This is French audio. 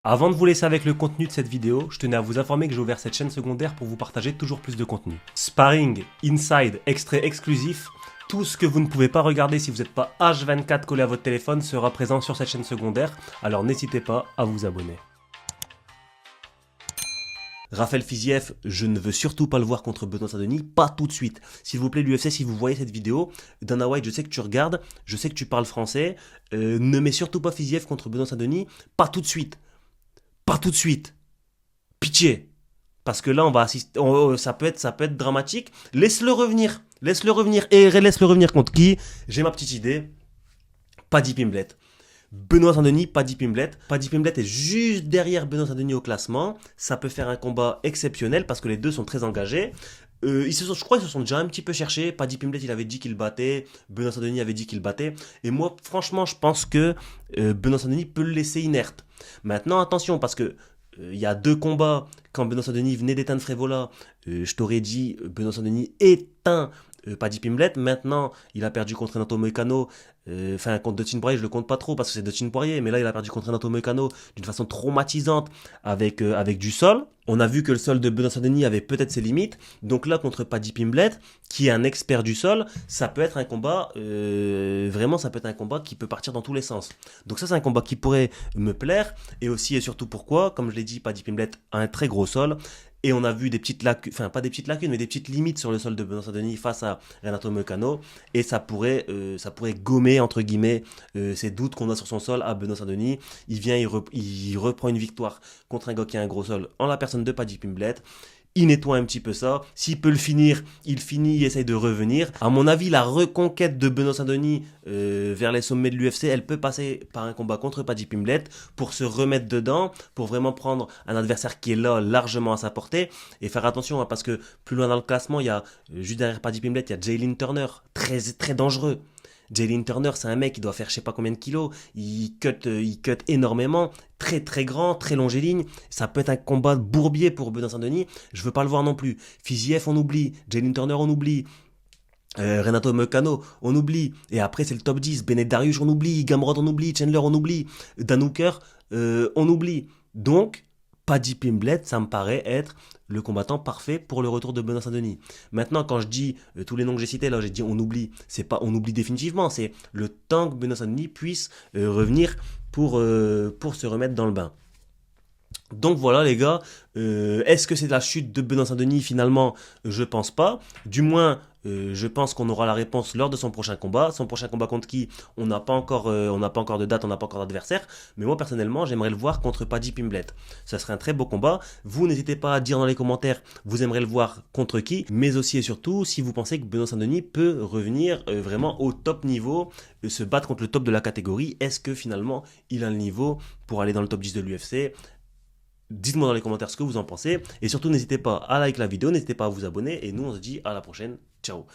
Avant de vous laisser avec le contenu de cette vidéo, je tenais à vous informer que j'ai ouvert cette chaîne secondaire pour vous partager toujours plus de contenu. Sparring, inside, extrait exclusif, tout ce que vous ne pouvez pas regarder si vous n'êtes pas H24 collé à votre téléphone sera présent sur cette chaîne secondaire, alors n'hésitez pas à vous abonner. Raphaël Fiziev, je ne veux surtout pas le voir contre Benoît Saint-Denis, pas tout de suite. S'il vous plaît l'UFC, si vous voyez cette vidéo, Dana White, je sais que tu regardes, je sais que tu parles français, ne mets surtout pas Fiziev contre Benoît Saint-Denis, pas tout de suite. Pas tout de suite. Pitié. Parce que là, on va assister. Ça peut être dramatique. Laisse-le revenir. Laisse-le revenir. Et laisse-le revenir contre qui? J'ai ma petite idée. Paddy Pimblett. Benoît Saint-Denis, Paddy Pimblett. Paddy Pimblett est juste derrière Benoît Saint-Denis au classement. Ça peut faire un combat exceptionnel parce que les deux sont très engagés. Je crois qu'ils se sont déjà un petit peu cherchés. Paddy Pimblett, il avait dit qu'il battait. Benoît Saint-Denis avait dit qu'il battait. Et moi, franchement, je pense que Benoît Saint-Denis peut le laisser inerte. Maintenant, attention, parce que il y a deux combats. Quand Benoît Saint-Denis venait d'éteindre Frévola, je t'aurais dit Benoît Saint-Denis éteint Paddy Pimblett. Maintenant, il a perdu contre Renato Moicano. Enfin, contre Dustin Poirier, je le compte pas trop parce que c'est Dustin Poirier. Mais là, il a perdu contre Renato Moicano d'une façon traumatisante avec du sol. On a vu que le sol de Benoît Saint-Denis avait peut-être ses limites. Donc là, contre Paddy Pimblett, qui est un expert du sol, ça peut être un combat, vraiment, ça peut être un combat qui peut partir dans tous les sens. Donc ça, c'est un combat qui pourrait me plaire. Et aussi et surtout pourquoi, comme je l'ai dit, Paddy Pimblett a un très gros sol. Et on a vu des petites lacunes, enfin pas des petites lacunes, mais des petites limites sur le sol de Benoît Saint-Denis face à Renato Moicano. Et ça pourrait gommer, entre guillemets, ces doutes qu'on a sur son sol à Benoît Saint-Denis. Il reprend une victoire contre un gars qui a un gros sol en la personne de Paddy Pimblett. Il nettoie un petit peu ça. S'il peut le finir, il finit, il essaye de revenir. À mon avis, la reconquête de Benoît Saint-Denis vers les sommets de l'UFC, elle peut passer par un combat contre Paddy Pimblett pour se remettre dedans, pour vraiment prendre un adversaire qui est là, largement à sa portée. Et faire attention, hein, parce que plus loin dans le classement, il y a, juste derrière Paddy Pimblett, il y a Jalin Turner, très, très dangereux. Jalin Turner, c'est un mec qui doit faire je sais pas combien de kilos. Il cut énormément. Très très grand, très longiligne. Ça peut être un combat bourbier pour Benoît Saint-Denis. Je veux pas le voir non plus. Fiziev, on oublie. Jalin Turner, on oublie. Renato Moicano, on oublie. Et après, c'est le top 10. Benet Dariush, on oublie. Gamrot, on oublie. Chandler, on oublie. Dan Hooker, on oublie. Donc, Paddy Pimblett, ça me paraît être le combattant parfait pour le retour de Benoît Saint-Denis. Maintenant, quand je dis tous les noms que j'ai cités, là, j'ai dit on oublie. C'est pas on oublie définitivement, c'est le temps que Benoît Saint-Denis puisse revenir pour se remettre dans le bain. Donc voilà les gars, est-ce que c'est la chute de Benoît Saint-Denis finalement? Je pense pas. Du moins, je pense qu'on aura la réponse lors de son prochain combat. Son prochain combat contre qui? On n'a pas encore de date, on n'a pas encore d'adversaire. Mais moi personnellement, j'aimerais le voir contre Paddy Pimblett. Ça serait un très beau combat. Vous n'hésitez pas à dire dans les commentaires, vous aimeriez le voir contre qui, mais aussi et surtout si vous pensez que Benoît Saint-Denis peut revenir vraiment au top niveau, se battre contre le top de la catégorie. Est-ce que finalement il a le niveau pour aller dans le top 10 de l'UFC? Dites-moi dans les commentaires ce que vous en pensez. Et surtout, n'hésitez pas à liker la vidéo, n'hésitez pas à vous abonner. Et nous, on se dit à la prochaine. Ciao.